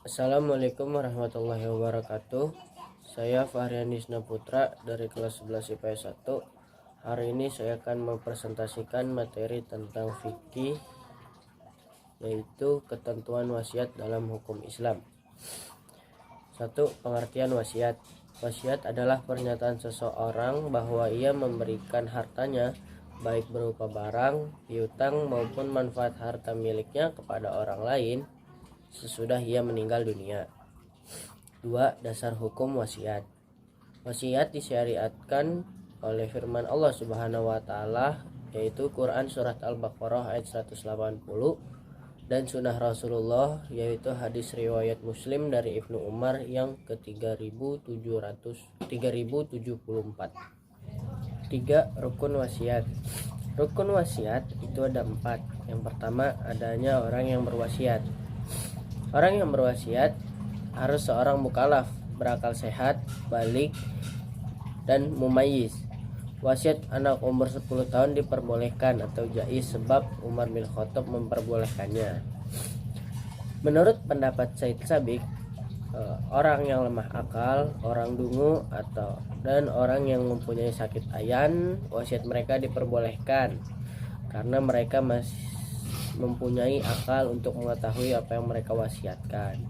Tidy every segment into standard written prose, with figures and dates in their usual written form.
Assalamualaikum warahmatullahi wabarakatuh. Saya Fahrian Disna Putra dari kelas 11 IPS 1. Hari ini saya akan mempresentasikan materi tentang fikih, yaitu ketentuan wasiat dalam hukum Islam. 1. Pengertian wasiat. Wasiat adalah pernyataan seseorang bahwa ia memberikan hartanya, baik berupa barang, piutang maupun manfaat harta miliknya kepada orang lain sesudah ia meninggal dunia. 2. Dasar hukum wasiat. Wasiat disyariatkan oleh firman Allah Subhanahu wa taala, yaitu Quran surat Al-Baqarah ayat 180, dan sunnah Rasulullah, yaitu hadis riwayat Muslim dari Ibnu Umar yang ke 3074. 3. Rukun wasiat. Rukun wasiat itu ada 4. Yang pertama, adanya orang yang berwasiat. Orang yang berwasiat harus seorang mukallaf, berakal sehat, balik, dan mumayyiz. Wasiat anak umur 10 tahun diperbolehkan atau jaiz sebab Umar bin Khattab memperbolehkannya. Menurut pendapat Said Sabiq, orang yang lemah akal, orang dungu, dan orang yang mempunyai sakit ayan, wasiat mereka diperbolehkan karena mereka masih mempunyai akal untuk mengetahui apa yang mereka wasiatkan.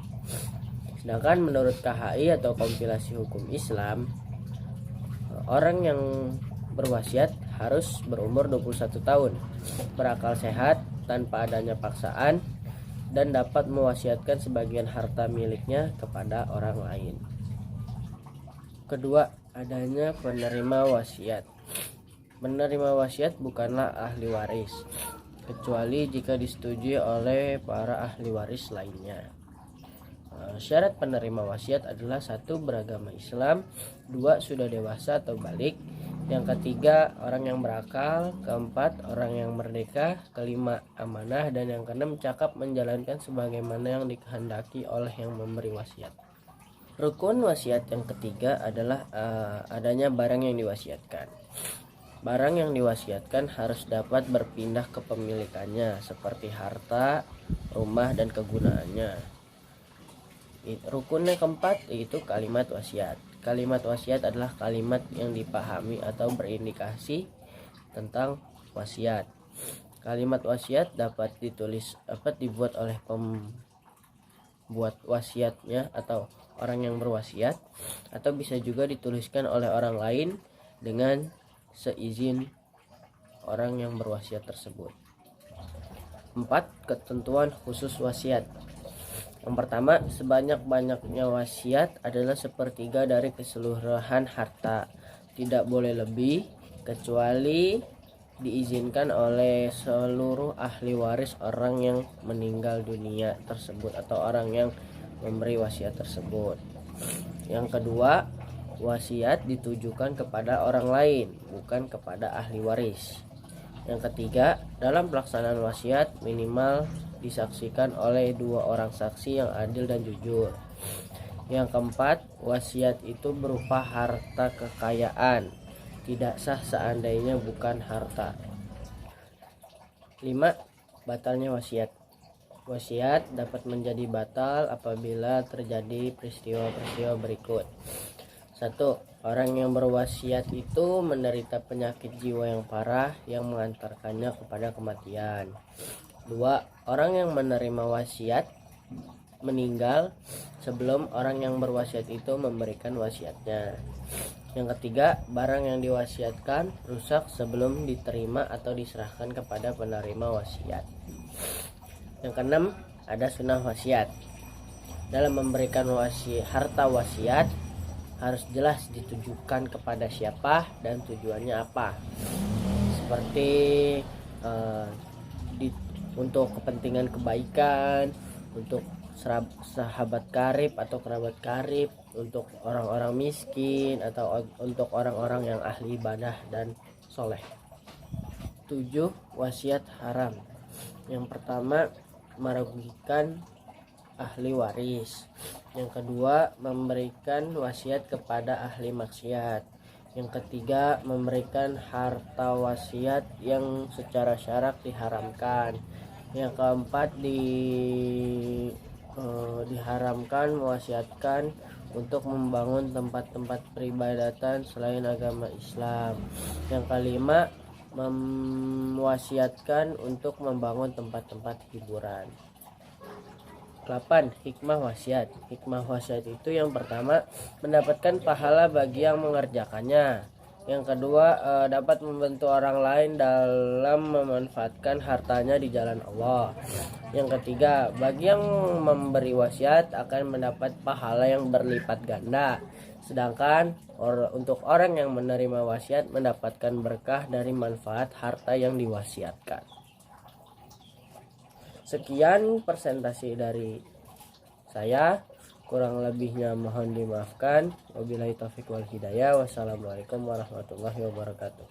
Sedangkan menurut KHI atau kompilasi hukum Islam, orang yang berwasiat harus berumur 21 tahun, berakal sehat tanpa adanya paksaan, dan dapat mewasiatkan sebagian harta miliknya kepada orang lain. Kedua, adanya penerima wasiat. Penerima wasiat bukanlah ahli waris, kecuali jika disetujui oleh para ahli waris lainnya. Syarat penerima wasiat adalah 1. Beragama Islam, 2. Sudah dewasa atau balik, yang ketiga orang yang berakal, keempat orang yang merdeka, kelima amanah, dan yang keenam cakap menjalankan sebagaimana yang dikehendaki oleh yang memberi wasiat. Rukun wasiat yang ketiga adalah adanya barang yang diwasiatkan. Barang yang diwasiatkan harus dapat berpindah kepemilikannya, seperti harta, rumah, dan kegunaannya. Rukun yang keempat yaitu kalimat wasiat. Kalimat wasiat adalah kalimat yang dipahami atau berindikasi tentang wasiat. Kalimat wasiat dapat dibuat oleh pembuat wasiatnya atau orang yang berwasiat, atau bisa juga dituliskan oleh orang lain dengan seizin orang yang berwasiat tersebut. 4. Ketentuan khusus wasiat. Yang pertama, sebanyak-banyaknya wasiat adalah sepertiga dari keseluruhan harta. Tidak boleh lebih, kecuali diizinkan oleh seluruh ahli waris orang yang meninggal dunia tersebut atau orang yang memberi wasiat tersebut. Yang kedua, wasiat ditujukan kepada orang lain, bukan kepada ahli waris. Yang ketiga, dalam pelaksanaan wasiat minimal disaksikan oleh 2 orang saksi yang adil dan jujur. Yang keempat, wasiat itu berupa harta kekayaan, tidak sah seandainya bukan harta. 5. Batalnya wasiat. Wasiat dapat menjadi batal apabila terjadi peristiwa-peristiwa berikut. 1. Orang yang berwasiat itu menderita penyakit jiwa yang parah yang mengantarkannya kepada kematian. 2. Orang yang menerima wasiat meninggal sebelum orang yang berwasiat itu memberikan wasiatnya. Yang ketiga, barang yang diwasiatkan rusak sebelum diterima atau diserahkan kepada penerima wasiat. Yang keenam, ada sunnah wasiat. Dalam memberikan harta wasiat harus jelas ditujukan kepada siapa dan tujuannya apa, seperti untuk kepentingan kebaikan, untuk sahabat karib atau kerabat karib, untuk orang-orang miskin, atau untuk orang-orang yang ahli ibadah dan soleh. 7. Wasiat haram. Yang pertama, merugikan ahli waris. Yang kedua, memberikan wasiat kepada ahli maksiat. Yang ketiga, memberikan harta wasiat yang secara syarak diharamkan. Yang keempat, diharamkan mewasiatkan untuk membangun tempat-tempat peribadatan selain agama Islam. Yang kelima, mewasiatkan untuk membangun tempat-tempat hiburan. 8. Hikmah wasiat. Hikmah wasiat itu yang pertama, mendapatkan pahala bagi yang mengerjakannya. Yang kedua, dapat membantu orang lain dalam memanfaatkan hartanya di jalan Allah. Yang ketiga, bagi yang memberi wasiat akan mendapat pahala yang berlipat ganda. Sedangkan untuk orang yang menerima wasiat mendapatkan berkah dari manfaat harta yang diwasiatkan. Sekian presentasi dari saya, kurang lebihnya mohon dimaafkan. Wabillahi taufiq wal hidayah. Wassalamualaikum warahmatullahi wabarakatuh.